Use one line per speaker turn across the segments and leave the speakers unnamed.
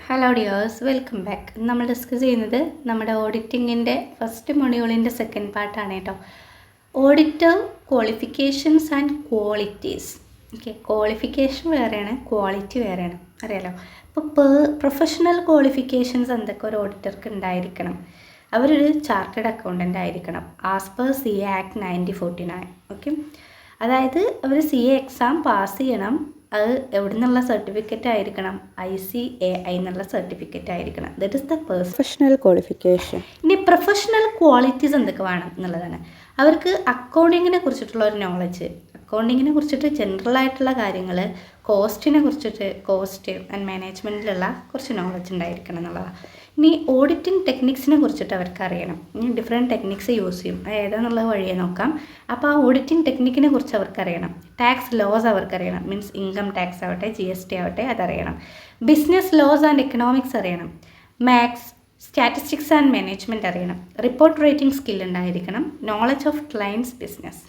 Hello dears, welcome back. നമ്മൾ discuss ചെയ്യുന്നത് നമ്മുടെ ഓഡിറ്റിങ്ങിൻ്റെ ഫസ്റ്റ് മൊഡ്യൂളിൻ്റെ സെക്കൻഡ് പാർട്ടാണ് കേട്ടോ. Auditor qualifications and qualities. Okay, qualification വേറെയാണ്, ക്വാളിറ്റി വേറെയാണ്, അറിയാലോ. അപ്പോൾ പ്രൊഫഷണൽ ക്വാളിഫിക്കേഷൻസ് എന്തൊക്കെ ഒരു ഓഡിറ്റർക്ക് ഉണ്ടായിരിക്കണം? അവരൊരു ചാർട്ടേഡ് അക്കൗണ്ടൻ്റ് ആയിരിക്കണം as per CA act 1949. Okay, അതായത് അവർ CA എക്സാം പാസ് ചെയ്യണം. അത് എവിടെ നിന്നുള്ള സർട്ടിഫിക്കറ്റ് ആയിരിക്കണം? ICAI എന്നുള്ള സർട്ടിഫിക്കറ്റ് ആയിരിക്കണം. That is the professional qualification. ഇനി പ്രൊഫഷണൽ ക്വാളിറ്റീസ് എന്തൊക്കെ വേണം എന്നുള്ളതാണ്. അവർക്ക് അക്കൗണ്ടിങ്ങിനെ കുറിച്ചിട്ടുള്ള ഒരു നോളജ്, അക്കൗണ്ടിങ്ങിനെ കുറിച്ചിട്ട് ജനറൽ ആയിട്ടുള്ള കാര്യങ്ങൾ, കോസ്റ്റിനെ കുറിച്ചിട്ട്, കോസ്റ്റ് ആൻഡ് മാനേജ്മെൻറ്റിലുള്ള കുറച്ച് നോളജ് ഉണ്ടായിരിക്കണം എന്നുള്ളതാണ്. ഇനി ഓഡിറ്റിംഗ് ടെക്നിക്സിനെ കുറിച്ചിട്ട് അവർക്ക് അറിയണം. ഇനി ഡിഫറെൻറ്റ് ടെക്നിക്സ് യൂസ് ചെയ്യും, ഏതാണെന്നുള്ളത് വഴിയെ നോക്കാം. അപ്പോൾ ആ ഓഡിറ്റിംഗ് ടെക്നിക്കിനെ കുറിച്ച് അവർക്കറിയണം. ടാക്സ് ലോസ് അവർക്കറിയണം, മീൻസ് ഇൻകം ടാക്സ് ആവട്ടെ, GST ആവട്ടെ, അതറിയണം. ബിസിനസ് ലോസ് ആൻഡ് എക്കണോമിക്സ് അറിയണം. മാത്സ്, സ്റ്റാറ്റിസ്റ്റിക്സ് ആൻഡ് മാനേജ്മെൻറ്റ് അറിയണം. റിപ്പോർട്ട് റൈറ്റിംഗ് സ്കിൽ ഉണ്ടായിരിക്കണം. Knowledge of clients' business.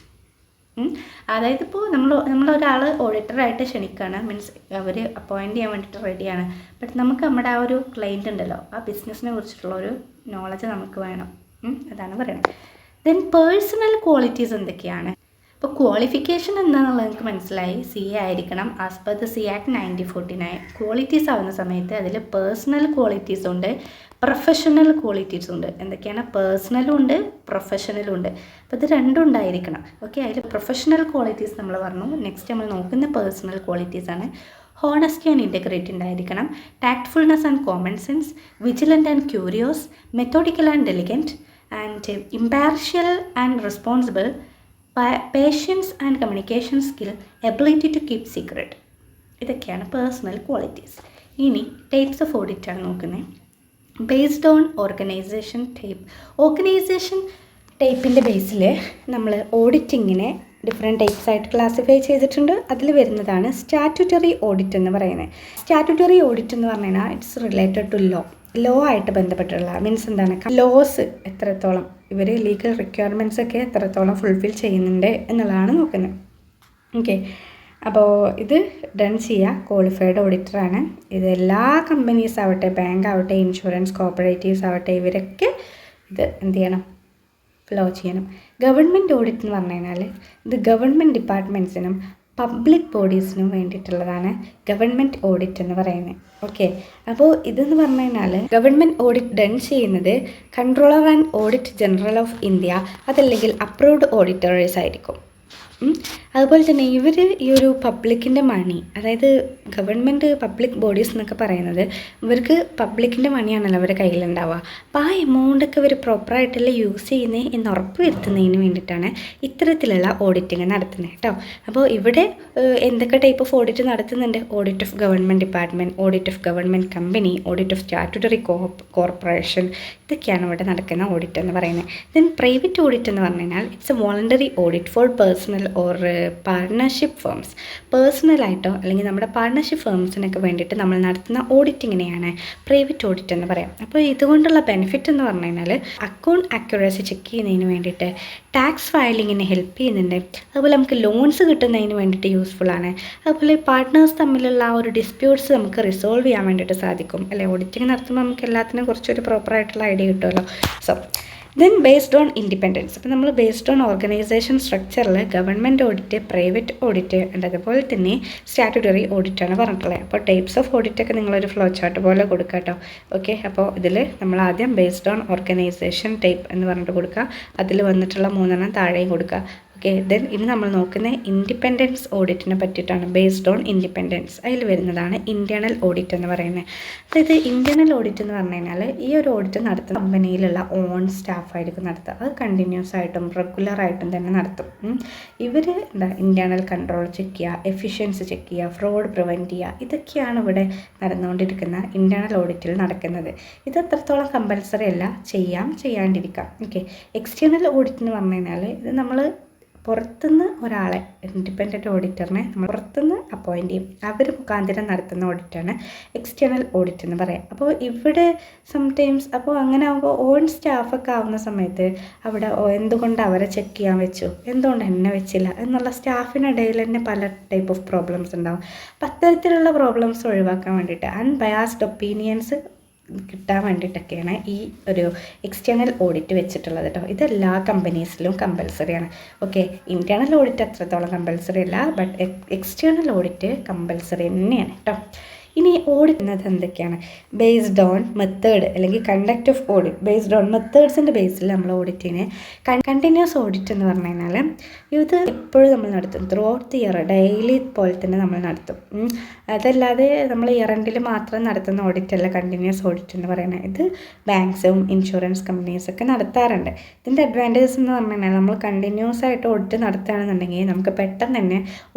അതായത് ഇപ്പോൾ നമ്മളൊരാൾ ഓഡിറ്ററായിട്ട് ക്ഷണിക്കുകയാണ്, മീൻസ് അവർ അപ്പോയിൻറ്റ് ചെയ്യാൻ വേണ്ടിയിട്ട് റെഡിയാണ്. ബട്ട് നമുക്ക് നമ്മുടെ ആ ഒരു ക്ലയൻറ്റ് ഉണ്ടല്ലോ, ആ ബിസിനസ്സിനെ കുറിച്ചിട്ടുള്ള ഒരു നോളജ് നമുക്ക് വേണം. അതാണ് പറയുന്നത്. ദെൻ പേഴ്സണൽ ക്വാളിറ്റീസ് എന്തൊക്കെയാണ്? ഇപ്പോൾ ക്വാളിഫിക്കേഷൻ എന്താണെന്നുള്ളത് നിങ്ങൾക്ക് മനസ്സിലായി. CA ആയിരിക്കണം as per the CA act 1949. Qualities ആവുന്ന സമയത്ത് അതിൽ പേഴ്സണൽ ക്വാളിറ്റീസും ഉണ്ട്, പ്രൊഫഷണൽ ക്വാളിറ്റീസും ഉണ്ട്. എന്തൊക്കെയാണ്? പേഴ്സണലും ഉണ്ട്, പ്രൊഫഷണലും ഉണ്ട്. അപ്പോൾ ഇത് രണ്ടും ഉണ്ടായിരിക്കണം. ഓക്കെ, അതിൽ പ്രൊഫഷണൽ ക്വാളിറ്റീസ് നമ്മൾ പറഞ്ഞു. നെക്സ്റ്റ് നമ്മൾ നോക്കുന്ന പേഴ്സണൽ ക്വാളിറ്റീസാണ്. ഹോണസ്റ്റി ആൻഡ് ഇൻറ്റഗ്രിറ്റി ഉണ്ടായിരിക്കണം. Tactfulness and common sense, vigilant and curious, methodical and diligent, and impartial and responsible, patience and communication skill, ability to keep secret. ഇതൊക്കെയാണ് പേഴ്സണൽ ക്വാളിറ്റീസ്. ഇനി types of ഓഡിറ്റാണ് നോക്കുന്നത്. Based on organisation type. Organisation ടൈപ്പിൻ്റെ ബേസിൽ നമ്മൾ ഓഡിറ്റിങ്ങിനെ different types ആയിട്ട് classify ചെയ്തിട്ടുണ്ട്. അതിൽ വരുന്നതാണ് സ്റ്റാറ്റ്യൂട്ടറി ഓഡിറ്റ് എന്ന് പറയുന്നത്. സ്റ്റാറ്റ്യൂട്ടറി ഓഡിറ്റ് എന്ന് പറഞ്ഞു കഴിഞ്ഞാൽ ഇറ്റ്സ് റിലേറ്റഡ് ടു ലോ ആയിട്ട് ബന്ധപ്പെട്ടുള്ള, മീൻസ് എന്താണ്, ലോസ് എത്രത്തോളം ഇവർ ലീഗൽ റിക്വയർമെൻറ്റ്സ് ഒക്കെ എത്രത്തോളം ഫുൾഫിൽ ചെയ്യുന്നുണ്ട് എന്നുള്ളതാണ് നോക്കുന്നത്. ഓക്കെ, അപ്പോൾ ഇത് ഡൺ ചെയ്യുക ക്വാളിഫൈഡ് ഓഡിറ്ററാണ്. ഇത് എല്ലാ കമ്പനീസ് ആവട്ടെ, ബാങ്ക് ആവട്ടെ, ഇൻഷുറൻസ് കോപ്പറേറ്റീവ്സ് ആവട്ടെ, ഇവരൊക്കെ ഇത് എന്ത് ചെയ്യണം? ഫ്ലോ ചെയ്യണം. ഗവൺമെൻറ് ഓഡിറ്റ് എന്ന് പറഞ്ഞു കഴിഞ്ഞാൽ ഇത് ഗവൺമെൻറ് ഡിപ്പാർട്ട്മെൻറ്റ്സിനും പബ്ലിക് ബോഡീസിനും വേണ്ടിയിട്ടുള്ളതാണ് ഗവൺമെൻറ് ഓഡിറ്റ് എന്ന് പറയുന്നത്. ഓക്കെ, അപ്പോൾ ഇതെന്ന് പറഞ്ഞു കഴിഞ്ഞാൽ ഗവൺമെൻറ് ഓഡിറ്റ് ഡൺ ചെയ്യുന്നത് controller and audit general of India, അതല്ലെങ്കിൽ അപ്രൂവ്ഡ് ഓഡിറ്റേഴ്സ് ആയിരിക്കും. അതുപോലെ തന്നെ ഇവർ ഈ ഒരു പബ്ലിക്കിൻ്റെ മണി, അതായത് ഗവൺമെൻറ് പബ്ലിക് ബോഡീസ് എന്നൊക്കെ പറയുന്നത് ഇവർക്ക് പബ്ലിക്കിൻ്റെ മണിയാണല്ലോ അവരുടെ കയ്യിലുണ്ടാവുക. അപ്പോൾ ആ എമൗണ്ടൊക്കെ ഇവർ പ്രോപ്പറായിട്ടല്ല യൂസ് ചെയ്യുന്നത് എന്ന് ഉറപ്പ് വരുത്തുന്നതിന് വേണ്ടിയിട്ടാണ് ഇത്തരത്തിലുള്ള ഓഡിറ്റിങ് നടത്തുന്നത് കേട്ടോ. അപ്പോൾ ഇവിടെ എന്തൊക്കെ ടൈപ്പ് ഓഫ് ഓഡിറ്റ് നടത്തുന്നുണ്ട്? Audit of government department, audit of government company, audit of statutory corporation, ഇതൊക്കെയാണ് ഇവിടെ നടക്കുന്ന ഓഡിറ്റ് എന്ന് പറയുന്നത്. ദെൻ പ്രൈവറ്റ് ഓഡിറ്റ് എന്ന് പറഞ്ഞു കഴിഞ്ഞാൽ it's a voluntary audit for personal or partnership firms. പേഴ്സണലായിട്ടോ അല്ലെങ്കിൽ നമ്മുടെ പാർട്ട്ണർഷിപ്പ് ഫേംസിനൊക്കെ വേണ്ടിയിട്ട് നമ്മൾ നടത്തുന്ന ഓഡിറ്റിങ്ങിനെയാണ് പ്രൈവറ്റ് ഓഡിറ്റ് എന്ന് പറയാം. അപ്പോൾ ഇതുകൊണ്ടുള്ള ബെനിഫിറ്റ് എന്ന് പറഞ്ഞു കഴിഞ്ഞാൽ അക്കൗണ്ട് ആക്യുറസി ചെക്ക് ചെയ്യുന്നതിന് വേണ്ടിയിട്ട്, ടാക്സ് ഫയലിങ്ങിന് ഹെൽപ്പ് ചെയ്യുന്നുണ്ട്, അതുപോലെ നമുക്ക് ലോൺസ് കിട്ടുന്നതിന് വേണ്ടിയിട്ട് യൂസ്ഫുൾ ആണ്. അതുപോലെ പാർട്ട്നേഴ്സ് തമ്മിലുള്ള ആ ഒരു ഡിസ്പ്യൂട്ട്സ് നമുക്ക് റിസോൾവ് ചെയ്യാൻ വേണ്ടിയിട്ട് സാധിക്കും അല്ലേ. ഓഡിറ്റിംഗ് നടത്തുമ്പോൾ നമുക്ക് എല്ലാത്തിനും കുറച്ചൊരു പ്രോപ്പറായിട്ടുള്ള ഐഡിയ കിട്ടുമല്ലോ. So then based on independence. അപ്പോൾ നമ്മൾ ബേസ്ഡ് ഓൺ ഓർഗനൈസേഷൻ സ്ട്രക്ചറിൽ government audit, private audit and അതുപോലെ തന്നെ സ്റ്റാറ്റ്യൂട്ടറി ഓഡിറ്റാണ് പറഞ്ഞിട്ടുള്ളത്. അപ്പോൾ ടൈപ്സ് ഓഫ് ഓഡിറ്റൊക്കെ നിങ്ങളൊരു ഫ്ലോ ചാർട്ട് പോലെ കൊടുക്കുക കേട്ടോ. ഓക്കെ, അപ്പോൾ ഇതിൽ നമ്മൾ ആദ്യം ബേസ്ഡ് ഓൺ ഓർഗനൈസേഷൻ ടൈപ്പ് എന്ന് പറഞ്ഞിട്ട് കൊടുക്കുക. അതിൽ വന്നിട്ടുള്ള 3 താഴെയും കൊടുക്കുക. ഓക്കെ, ദെൻ ഇനി നമ്മൾ നോക്കുന്ന ഇൻഡിപെൻഡൻസ് ഓഡിറ്റിനെ പറ്റിയിട്ടാണ്. ബേസ്ഡ് ഓൺ ഇൻഡിപെൻഡൻസ് അതിൽ വരുന്നതാണ് ഇൻറ്റേർണൽ ഓഡിറ്റ് എന്ന് പറയുന്നത്. അതായത് ഇൻറ്റേർണൽ ഓഡിറ്റ് എന്ന് പറഞ്ഞു കഴിഞ്ഞാൽ ഈ ഒരു ഓഡിറ്റ് നടത്തുന്ന കമ്പനിയിലുള്ള ഓൺ സ്റ്റാഫായിരിക്കും നടത്തുക. അത് കണ്ടിന്യൂസ് ആയിട്ടും റെഗുലറായിട്ടും തന്നെ നടത്തും. ഇവർ ഇൻറ്റേർണൽ കൺട്രോൾ ചെക്ക് ചെയ്യുക, എഫിഷ്യൻസി ചെക്ക് ചെയ്യുക, ഫ്രോഡ് പ്രിവെൻറ്റ് ചെയ്യുക, ഇതൊക്കെയാണ് ഇവിടെ നടന്നുകൊണ്ടിരിക്കുന്ന ഇൻറ്റേർണൽ ഓഡിറ്റിൽ നടക്കുന്നത്. ഇത് എത്രത്തോളം കമ്പൽസറി അല്ല, ചെയ്യാണ്ടിരിക്കാം. ഓക്കെ, എക്സ്റ്റേണൽ ഓഡിറ്റ് എന്ന് പറഞ്ഞു കഴിഞ്ഞാൽ ഇത് നമ്മൾ പുറത്തുനിന്ന് ഒരാളെ ഇൻഡിപെൻഡൻറ്റ് ഓഡിറ്ററിനെ നമ്മൾ പുറത്തുനിന്ന് അപ്പോയിൻറ്റ് ചെയ്യും. അവർ മുഖാന്തരം നടത്തുന്ന ഓഡിറ്റാണ് എക്സ്റ്റേണൽ ഓഡിറ്റ് എന്ന് പറയാം. അപ്പോൾ ഇവിടെ സംടൈംസ് അപ്പോൾ അങ്ങനെ ആകുമ്പോൾ ഓൺ സ്റ്റാഫൊക്കെ ആവുന്ന സമയത്ത് അവിടെ എന്തുകൊണ്ട് അവരെ ചെക്ക് ചെയ്യാൻ വെച്ചു, എന്തുകൊണ്ട് എന്നെ വെച്ചില്ല എന്നുള്ള സ്റ്റാഫിനിടയിൽ തന്നെ പല ടൈപ്പ് ഓഫ് പ്രോബ്ലംസ് ഉണ്ടാകും. അപ്പം അത്തരത്തിലുള്ള പ്രോബ്ലംസ് ഒഴിവാക്കാൻ വേണ്ടിയിട്ട് അൺബയാസ്ഡ് ഒപ്പീനിയൻസ് കിട്ടാൻ വേണ്ടിയിട്ടൊക്കെയാണ് ഈ ഒരു എക്സ്റ്റേണൽ ഓഡിറ്റ് വെച്ചിട്ടുള്ളത് കേട്ടോ. ഇതെല്ലാ കമ്പനീസിലും കമ്പൽസറിയാണ്. ഓക്കെ, ഇൻറ്റേർണൽ ഓഡിറ്റ് അത്രത്തോളം കമ്പൽസറി അല്ല, ബട്ട് എക്സ്റ്റേണൽ ഓഡിറ്റ് കമ്പൽസറി തന്നെയാണ് കേട്ടോ. ഇനി ഓഡിറ്റ് എന്നത് എന്തൊക്കെയാണ്? ബേസ്ഡ് ഓൺ മെത്തേഡ് അല്ലെങ്കിൽ conduct of audit based on മെത്തേഡ്സിൻ്റെ ബേസിൽ നമ്മൾ ഓഡിറ്റിനെ കണ്ടിന്യൂസ് ഓഡിറ്റ് എന്ന് പറഞ്ഞു കഴിഞ്ഞാൽ ഇത് എപ്പോഴും നമ്മൾ നടത്തും. Through out the year daily പോലെ തന്നെ നമ്മൾ നടത്തും. അതല്ലാതെ നമ്മൾ ഇയർ എൻഡിൽ മാത്രം നടത്തുന്ന ഓഡിറ്റ് അല്ല കണ്ടിന്യൂസ് ഓഡിറ്റ് എന്ന് പറയുന്നത്. ഇത് ബാങ്ക്സും ഇൻഷുറൻസ് കമ്പനീസൊക്കെ നടത്താറുണ്ട്. ഇതിൻ്റെ അഡ്വാൻറ്റേജസ് എന്ന് പറഞ്ഞു കഴിഞ്ഞാൽ നമ്മൾ കണ്ടിന്യൂസ് ആയിട്ട് ഓഡിറ്റ് നടത്തുകയാണെന്നുണ്ടെങ്കിൽ നമുക്ക് പെട്ടെന്ന് തന്നെ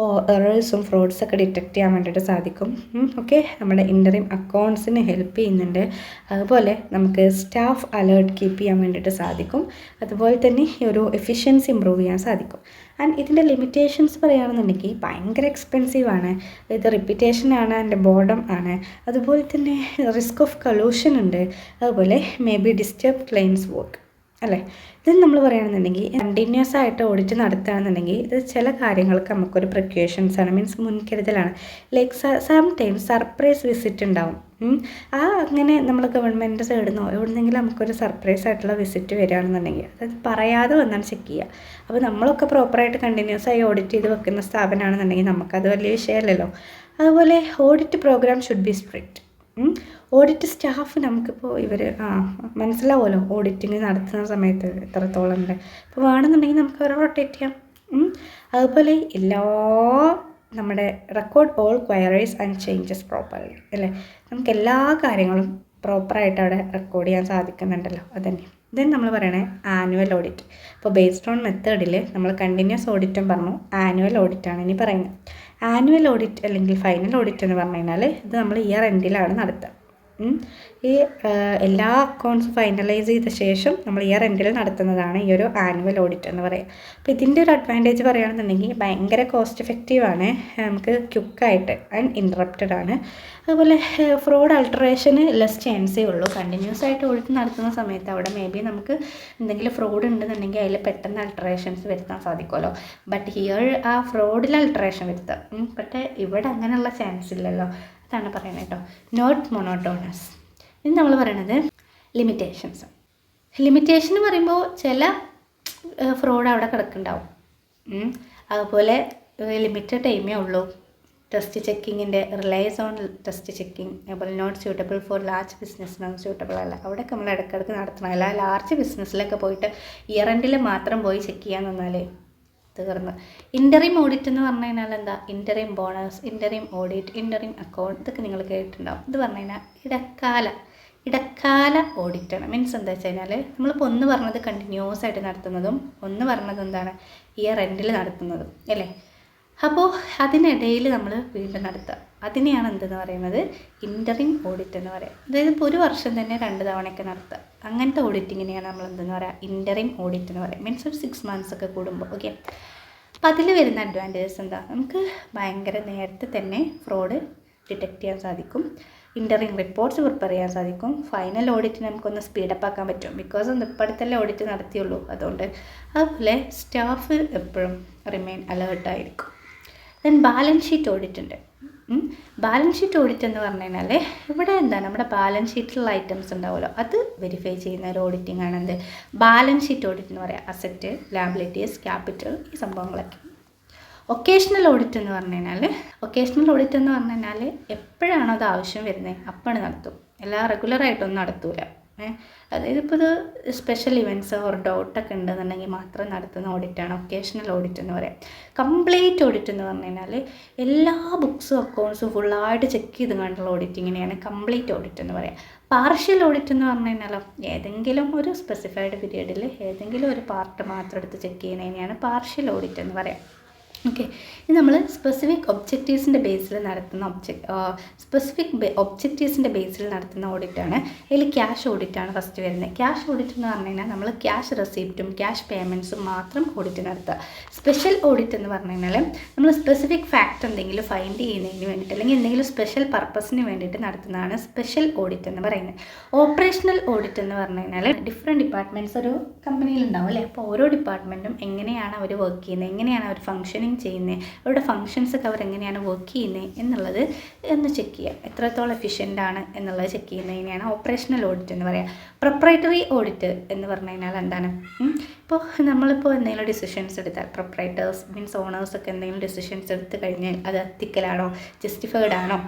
എറേഴ്സും ഫ്രോഡ്സൊക്കെ ഡിറ്റക്ട് ചെയ്യാൻ വേണ്ടിയിട്ട് സാധിക്കും. ഓക്കെ, നമ്മുടെ ഇൻ്ററിം അക്കൗണ്ട്സിന് ഹെൽപ്പ് ചെയ്യുന്നുണ്ട്. അതുപോലെ നമുക്ക് സ്റ്റാഫ് അലേർട്ട് കീപ്പ് ചെയ്യാൻ വേണ്ടിയിട്ട് സാധിക്കും. അതുപോലെ തന്നെ ഈ ഒരു എഫിഷ്യൻസി ഇമ്പ്രൂവ് ചെയ്യാൻ സാധിക്കും. ആൻഡ് ഇതിൻ്റെ ലിമിറ്റേഷൻസ് പറയുകയാണെന്നുണ്ടെങ്കിൽ ഭയങ്കര എക്സ്പെൻസീവാണ്, ഇത് റിപ്പീറ്റേഷനാണ് ആൻഡ് ബോർഡം ആണ്. അതുപോലെ തന്നെ റിസ്ക് ഓഫ് കൊലൂഷൻ ഉണ്ട്. അതുപോലെ മേ ബി ഡിസ്റ്റർബ് ക്ലൈൻസ് വർക്ക് അല്ലേ. ഇത് നമ്മൾ പറയുകയാണെന്നുണ്ടെങ്കിൽ കണ്ടിന്യൂസ് ആയിട്ട് ഓഡിറ്റ് നടത്തുകയാണെന്നുണ്ടെങ്കിൽ ഇത് ചില കാര്യങ്ങൾക്ക് നമുക്കൊരു പ്രിക്കോഷൻസ് ആണ്, മീൻസ് മുൻകരുതലാണ്. ലൈക്ക് സംടൈംസ് സർപ്രൈസ് വിസിറ്റ് ഉണ്ടാവും. അങ്ങനെ നമ്മൾ ഗവൺമെൻറ് സൈഡിൽ നിന്നോ എവിടെന്നെങ്കിലും നമുക്കൊരു സർപ്രൈസ് ആയിട്ടുള്ള വിസിറ്റ് വരികയാണെന്നുണ്ടെങ്കിൽ അത് പറയാതെ വന്നാൽ ചെക്ക് ചെയ്യുക. അപ്പോൾ നമ്മളൊക്കെ പ്രോപ്പറായിട്ട് കണ്ടിന്യൂസ് ആയി ഓഡിറ്റ് ചെയ്ത് വെക്കുന്ന സ്ഥാപനമാണെന്നുണ്ടെങ്കിൽ നമുക്കത് വലിയ വിഷയമല്ലല്ലോ. അതുപോലെ audit program should be strict. Audit staff നമുക്കിപ്പോൾ ഇവർ മനസ്സിലാവുമല്ലോ ഓഡിറ്റിങ് നടത്തുന്ന സമയത്ത് എത്രത്തോളം ഉണ്ട്. അപ്പോൾ വേണമെന്നുണ്ടെങ്കിൽ നമുക്ക് അവരെ റൊട്ടേറ്റ് ചെയ്യാം. അതുപോലെ നമ്മുടെ record all queries and changes properly അല്ലേ. നമുക്ക് എല്ലാ കാര്യങ്ങളും പ്രോപ്പറായിട്ട് അവിടെ റെക്കോർഡ് ചെയ്യാൻ സാധിക്കുന്നുണ്ടല്ലോ, അതന്നെ. ദെൻ നമ്മൾ പറയണേ ആനുവൽ ഓഡിറ്റ്. ഇപ്പോൾ ബേസ്ഡ് ഓൺ മെത്തേഡിൽ നമ്മൾ കണ്ടിന്യൂസ് ഓഡിറ്റും പറഞ്ഞു, ആനുവൽ ഓഡിറ്റാണ് ഇനി പറയുന്നത്. ആനുവൽ ഓഡിറ്റ് അല്ലെങ്കിൽ ഫൈനൽ ഓഡിറ്റ് എന്ന് പറഞ്ഞു കഴിഞ്ഞാൽ ഇത് നമ്മൾ ഇയർ എൻഡിലാണ് നടത്തുക. ഈ എല്ലാ അക്കൗണ്ട്സും ഫൈനലൈസ് ചെയ്ത ശേഷം നമ്മൾ ഇയർ എൻഡിൽ നടത്തുന്നതാണ് ഈ ഒരു ആനുവൽ ഓഡിറ്റ് എന്ന് പറയുക. അപ്പോൾ ഇതിൻ്റെ ഒരു അഡ്വാൻറ്റേജ് പറയുകയാണെന്നുണ്ടെങ്കിൽ ഭയങ്കര കോസ്റ്റ് എഫക്റ്റീവാണ്, നമുക്ക് ക്വിക്കായിട്ട് ആൻഡ് ഇൻറ്ററപ്റ്റഡ് ആണ്. അതുപോലെ ഫ്രോഡ് അൾട്ടറേഷന് ലെസ് ചാൻസേ ഉള്ളൂ. കണ്ടിന്യൂസ് ആയിട്ട് ഓഡിറ്റ് നടത്തുന്ന സമയത്ത് അവിടെ മേ ബി നമുക്ക് എന്തെങ്കിലും ഫ്രോഡ് ഉണ്ടെന്നുണ്ടെങ്കിൽ അതിൽ പെട്ടെന്ന് അൾട്ടറേഷൻസ് വരുത്താൻ സാധിക്കുമല്ലോ. ബട്ട് ഹിയർ ആ ഫ്രോഡിൽ അൾട്ടറേഷൻ വരുത്താം. ബട്ട് ഇവിടെ അങ്ങനെയുള്ള ചാൻസ് ഇല്ലല്ലോ, അതാണ് പറയുന്നത് കേട്ടോ. Not monotonous. ഇനി നമ്മൾ പറയണത് ലിമിറ്റേഷൻസ്. ലിമിറ്റേഷൻ പറയുമ്പോൾ ചില ഫ്രോഡ് അവിടെ കിടക്കുന്നുണ്ടാവും. അതുപോലെ ലിമിറ്റഡ് ടൈമേ ഉള്ളൂ. ടെസ്റ്റ് ചെക്കിങ്ങിൻ്റെ റിലൈസ് ഓൺ ടെസ്റ്റ് ചെക്കിങ്. അതുപോലെ നോട്ട് സ്യൂട്ടബിൾ ഫോർ ലാർജ് ബിസിനസ്സിനൊന്നും സ്യൂട്ടബിൾ അല്ല. അവിടെയൊക്കെ നമ്മൾ ഇടയ്ക്കിടയ്ക്ക് നടത്തണം. അല്ല ലാർജ് ബിസിനസ്സിലൊക്കെ പോയിട്ട് ഇയർ എൻഡിൽ മാത്രം പോയി ചെക്ക് ചെയ്യാൻ നിന്നാലേ തീർന്ന്. ഇൻ്ററിം ഓഡിറ്റ് എന്ന് പറഞ്ഞു കഴിഞ്ഞാൽ എന്താ? Interim bonus, interim audit, interim account, ഇതൊക്കെ നിങ്ങൾ കേട്ടിട്ടുണ്ടാവും. ഇത് പറഞ്ഞു കഴിഞ്ഞാൽ ഇടക്കാല ഓഡിറ്റാണ്. മീൻസ് എന്താ വെച്ച് കഴിഞ്ഞാൽ നമ്മളിപ്പോൾ ഒന്ന് പറഞ്ഞത് കണ്ടിന്യൂസ് ആയിട്ട് നടത്തുന്നതും ഒന്ന് പറഞ്ഞത് എന്താണ് ഇയർ എൻഡിൽ നടത്തുന്നതും അല്ലേ. അപ്പോൾ അതിനിടയിൽ നമ്മൾ വീണ്ടും നടത്തുക, അതിനെയാണ് എന്തെന്ന് പറയുന്നത് ഇൻ്ററിം ഓഡിറ്റ് എന്ന് പറയുക. അതായത് ഇപ്പോൾ ഒരു വർഷം തന്നെ 2 തവണയൊക്കെ നടത്തുക, അങ്ങനത്തെ ഓഡിറ്റിങ്ങിനെയാണ് നമ്മൾ എന്തെന്ന് പറയുക ഇൻ്ററിം ഓഡിറ്റ് എന്ന് പറയുക. മീൻസ് ഒരു 6 months ഒക്കെ കൂടുമ്പോൾ. ഓക്കെ, അപ്പോൾ അതിൽ വരുന്ന അഡ്വാൻറ്റേജസ് എന്താ? നമുക്ക് ഭയങ്കര നേരത്തെ തന്നെ ഫ്രോഡ് ഡിറ്റക്ട് ചെയ്യാൻ സാധിക്കും. ഇൻ്ററിം റിപ്പോർട്ട്സ് പ്രിപ്പയർ ചെയ്യാൻ സാധിക്കും. ഫൈനൽ ഓഡിറ്റ് നമുക്കൊന്ന് സ്പീഡപ്പ് ആക്കാൻ പറ്റും, ബിക്കോസ് ഇപ്പോഴത്തെ ഓഡിറ്റ് നടത്തിയുള്ളൂ അതുകൊണ്ട്. അതുപോലെ സ്റ്റാഫ് എപ്പോഴും റിമെയിൻ അലേർട്ടായിരിക്കും. ദെൻ ബാലൻസ് ഷീറ്റ് ഓഡിറ്റ് ഉണ്ട്. ബാലൻസ് ഷീറ്റ് ഓഡിറ്റ് എന്ന് പറഞ്ഞു കഴിഞ്ഞാൽ ഇവിടെ എന്താ നമ്മുടെ ബാലൻസ് ഷീറ്റിലുള്ള ഐറ്റംസ് ഉണ്ടാവുമല്ലോ, അത് വെരിഫൈ ചെയ്യുന്ന ഒരു ഓഡിറ്റിംഗ് ആണ് എന്ത് ബാലൻസ് ഷീറ്റ് ഓഡിറ്റ് എന്ന് പറയുക. അസറ്റ്, ലാബിലിറ്റീസ്, ക്യാപിറ്റൽ, ഈ സംഭവങ്ങളൊക്കെ. ഒക്കേഷണൽ ഓഡിറ്റ് എന്ന് പറഞ്ഞു കഴിഞ്ഞാൽ എപ്പോഴാണോ അത് ആവശ്യം വരുന്നത് അപ്പോഴാണ് നടത്തും, എല്ലാം റെഗുലറായിട്ടൊന്നും നടത്തൂല. അതായത് ഇപ്പോൾ ഇത് സ്പെഷ്യൽ ഇവൻറ്റ്സ് ഓർ ഡൗട്ടൊക്കെ ഉണ്ടെന്നുണ്ടെങ്കിൽ മാത്രം നടത്തുന്ന ഓഡിറ്റാണ് ഒക്കേഷണൽ ഓഡിറ്റ് എന്ന് പറയാം. കംപ്ലീറ്റ് ഓഡിറ്റ് എന്ന് പറഞ്ഞു കഴിഞ്ഞാൽ എല്ലാ ബുക്സും അക്കൗണ്ട്സും ഫുള്ളായിട്ട് ചെക്ക് ചെയ്ത് കണ്ടുള്ള ഓഡിറ്റിങ്ങിനെയാണ് കംപ്ലീറ്റ് ഓഡിറ്റ് എന്ന് പറയാം. പാർഷ്യൽ ഓഡിറ്റ് എന്ന് പറഞ്ഞു കഴിഞ്ഞാൽ ഏതെങ്കിലും ഒരു സ്പെസിഫൈഡ് പീരീഡിൽ ഏതെങ്കിലും ഒരു പാർട്ട് മാത്രം എടുത്ത് ചെക്ക് ചെയ്യുന്നതിനെയാണ് പാർഷ്യൽ ഓഡിറ്റ് എന്ന് പറയാം. ഓക്കെ, ഇത് നമ്മൾ സ്പെസിഫിക് ഒബ്ജക്റ്റീവ്സിൻ്റെ ബേസിൽ നടത്തുന്ന ഒബ്ജക്റ്റീവ്സിൻ്റെ ബേസിൽ നടത്തുന്ന ഓഡിറ്റാണ്. അതിൽ ക്യാഷ് ഓഡിറ്റാണ് ഫസ്റ്റ് വരുന്നത്. ക്യാഷ് ഓഡിറ്റ് എന്ന് പറഞ്ഞു കഴിഞ്ഞാൽ നമ്മൾ ക്യാഷ് റെസിപ്റ്റും ക്യാഷ് പേയ്മെൻറ്റ്സും മാത്രം ഓഡിറ്റ് നടത്തുക. സ്പെഷ്യൽ ഓഡിറ്റ് എന്ന് പറഞ്ഞു കഴിഞ്ഞാൽ നമ്മൾ സ്പെസിഫിക് ഫാക്റ്റ് എന്തെങ്കിലും ഫൈൻഡ് ചെയ്യുന്നതിന് വേണ്ടിയിട്ട് അല്ലെങ്കിൽ എന്തെങ്കിലും സ്പെഷ്യൽ പർപ്പസിന് വേണ്ടിയിട്ട് നടത്തുന്നതാണ് സ്പെഷ്യൽ ഓഡിറ്റ് എന്ന് പറയുന്നത്. ഓപ്പറേഷണൽ ഓഡിറ്റ് എന്ന് പറഞ്ഞു കഴിഞ്ഞാൽ ഡിഫറെൻറ്റ് ഡിപ്പാർട്ട്മെൻറ്റ്സ് ഒരു കമ്പനിയിൽ ഉണ്ടാവും അല്ലേ. അപ്പോൾ ഓരോ ഡിപ്പാർട്ട്മെൻറ്റും എങ്ങനെയാണ് അവർ വർക്ക് ചെയ്യുന്നത്, എങ്ങനെയാണ് അവർ ഫംഗ്ഷനിങ് ചെയ്യുന്നത്, അവരുടെ ഫങ്ഷൻസൊക്കെ അവരെങ്ങനെയാണ് വർക്ക് ചെയ്യുന്നത് എന്നുള്ളത് ഒന്ന് ചെക്ക് ചെയ്യുക. എത്രത്തോളം എഫിഷ്യൻ്റ് ആണ് എന്നുള്ളത് ചെക്ക് ചെയ്യുന്നതിനെയാണ് ഓപ്പറേഷണൽ ഓഡിറ്റ് എന്ന് പറയുക. പ്രൊപ്രൈറ്ററി ഓഡിറ്റ് എന്ന് പറഞ്ഞു കഴിഞ്ഞാൽ എന്താണ്? ഇപ്പോൾ നമ്മളിപ്പോൾ എന്തെങ്കിലും ഡിസിഷൻസ് എടുത്താൽ പ്രൊപ്രൈറ്റേഴ്സ് മീൻസ് ഓണേഴ്സൊക്കെ എന്തെങ്കിലും ഡിസിഷൻസ് എടുത്ത് കഴിഞ്ഞാൽ അത് എത്തിക്കലാണോ, ജസ്റ്റിഫൈഡ് ആണോ,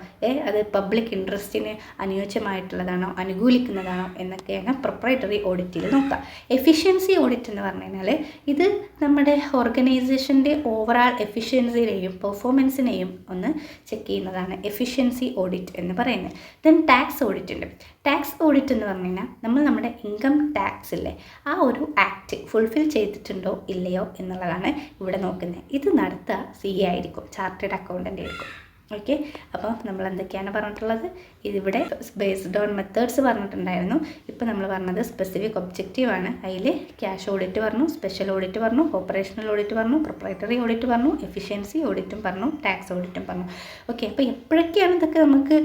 അത് പബ്ലിക് ഇൻട്രസ്റ്റിന് അനുയോജ്യമായിട്ടുള്ളതാണോ, അനുകൂലിക്കുന്നതാണോ എന്നൊക്കെയാണ് പ്രൊപ്രൈറ്ററി ഓഡിറ്റിൽ നോക്കുക. എഫിഷ്യൻസി ഓഡിറ്റ് എന്ന് പറഞ്ഞു കഴിഞ്ഞാൽ ഇത് നമ്മുടെ ഓർഗനൈസേഷൻ്റെ ഓവറാൾ എഫിഷ്യൻസിനെയും പെർഫോമൻസിനെയും ഒന്ന് ചെക്ക് ചെയ്യുന്നതാണ് എഫിഷ്യൻസി ഓഡിറ്റ് എന്ന് പറയുന്നത്. ദെൻ ടാക്സ് ഓഡിറ്റ് ഉണ്ട്. ടാക്സ് ഓഡിറ്റ് എന്ന് പറഞ്ഞു കഴിഞ്ഞാൽ നമ്മൾ നമ്മുടെ ഇൻകം ടാക്സ് ഇല്ലേ ആ ഒരു ആക്ട് ഫുൾഫിൽ ചെയ്തിട്ടുണ്ടോ ഇല്ലയോ എന്നുള്ളതാണ് ഇവിടെ നോക്കുന്നത്. ഇത് നടത്തുക CA ആയിരിക്കും, ചാർട്ടേഡ് അക്കൗണ്ടൻ്റ് ആയിരിക്കും. ഓക്കെ, അപ്പോൾ നമ്മൾ എന്തൊക്കെയാണ് പറഞ്ഞിട്ടുള്ളത്? ഇതിവിടെ ബേസ്ഡ് ഓൺ മെത്തേഡ്സ് പറഞ്ഞിട്ടുണ്ടായിരുന്നു. ഇപ്പോൾ നമ്മൾ പറഞ്ഞത് സ്പെസിഫിക് ഒബ്ജക്റ്റീവാണ്. അതിൽ ക്യാഷ് ഓഡിറ്റ് പറഞ്ഞു, സ്പെഷ്യൽ ഓഡിറ്റ് പറഞ്ഞു, ഓപ്പറേഷണൽ ഓഡിറ്റ് പറഞ്ഞു, പ്രൊപ്രൈറ്ററി ഓഡിറ്റ് പറഞ്ഞു, എഫിഷ്യൻസി ഓഡിറ്റും പറഞ്ഞു, ടാക്സ് ഓഡിറ്റും പറഞ്ഞു. ഓക്കെ, അപ്പോൾ എപ്പോഴൊക്കെയാണ് ഇതൊക്കെ നമുക്ക്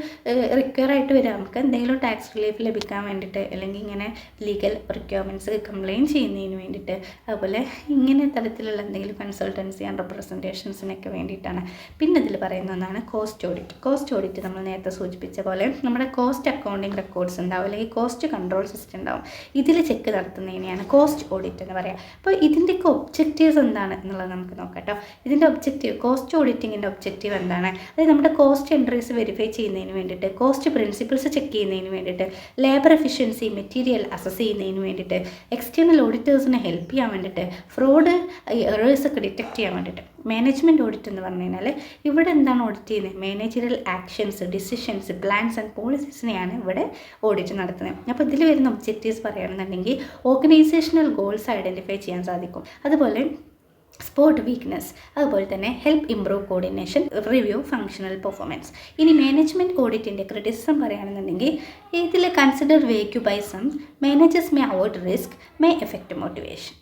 റിക്വയർ ആയിട്ട് വരിക? നമുക്ക് എന്തെങ്കിലും ടാക്സ് റിലീഫ് ലഭിക്കാൻ വേണ്ടിയിട്ട്, അല്ലെങ്കിൽ ഇങ്ങനെ ലീഗൽ റിക്വയർമെൻറ്റ്സ് കംപ്ലയിൻറ്റ് ചെയ്യുന്നതിന് വേണ്ടിയിട്ട്, അതുപോലെ ഇങ്ങനെ തരത്തിലുള്ള എന്തെങ്കിലും കൺസൾട്ടൻസി ആൻഡ് റെപ്രസെൻറ്റേഷൻസിനൊക്കെ വേണ്ടിയിട്ടാണ്. പിന്നെ ഇതിൽ പറയുന്ന ഒന്നാണ് കോസ്റ്റ് ഓഡിറ്റ്. കോസ്റ്റ് ഓഡിറ്റ് നമ്മൾ നേരത്തെ സൂചിപ്പിച്ച പോലെ നമ്മുടെ കോസ്റ്റ് അക്കൗണ്ടിങ് റെക്കോർഡ്സ് ഉണ്ടാവും, അല്ലെങ്കിൽ കോസ്റ്റ് കൺട്രോൾ സിസ്റ്റം ഉണ്ടാവും. ഇതിൽ ചെക്ക് നടത്തുന്നതിനെയാണ് കോസ്റ്റ് ഓഡിറ്റ് എന്ന് പറയുക. അപ്പോൾ ഇതിൻ്റെയൊക്കെ ഒബ്ജക്റ്റീവ്സ് എന്താണ് എന്നുള്ളത് നമുക്ക് നോക്കാം കേട്ടോ. ഇതിൻ്റെ ഒബ്ജക്റ്റീവ്, കോസ്റ്റ് ഓഡിറ്റിങ്ങിൻ്റെ ഒബ്ജക്റ്റീവ് എന്താണ്? അതായത് നമ്മുടെ കോസ്റ്റ് എൻട്രീസ് വെരിഫൈ ചെയ്യുന്നതിന് വേണ്ടിയിട്ട്, കോസ്റ്റ് പ്രിൻസിപ്പിൾസ് ചെക്ക് ചെയ്യുന്നതിന് വേണ്ടിയിട്ട്, ലേബർ എഫിഷ്യൻസി മെറ്റീരിയൽ അസസ് ചെയ്യുന്നതിന് വേണ്ടിയിട്ട്, എക്സ്റ്റേണൽ ഓഡിറ്റേഴ്സിനെ ഹെൽപ്പ് ചെയ്യാൻ വേണ്ടിയിട്ട്, ഫ്രോഡ് എറേഴ്സ് ഒക്കെ ഡിറ്റക്ട് ചെയ്യാൻ വേണ്ടിയിട്ട്. മാനേജ്മെൻറ്റ് ഓഡിറ്റ് എന്ന് പറഞ്ഞു കഴിഞ്ഞാൽ ഇവിടെ എന്താണ് ഓഡിറ്റ് ചെയ്യുന്നത്? Managerial actions, decisions, plans and പോളിസീസിനെയാണ് ഇവിടെ ഓഡിറ്റ് നടത്തുന്നത്. അപ്പോൾ ഇതിൽ വരുന്ന ഒബ്ജക്റ്റീവ്സ് പറയുകയാണെന്നുണ്ടെങ്കിൽ ഓർഗനൈസേഷണൽ ഗോൾസ് ഐഡൻറ്റിഫൈ ചെയ്യാൻ സാധിക്കും. അതുപോലെ സ്പോട്ട് വീക്ക്നെസ്, അതുപോലെ തന്നെ help improve coordination, review functional performance. ഇനി മാനേജ്മെൻറ്റ് ഓഡിറ്റിൻ്റെ ക്രിറ്റിസിസം പറയുകയാണെന്നുണ്ടെങ്കിൽ ഇതിൽ consider vague by some, managers may avoid risk, may affect motivation.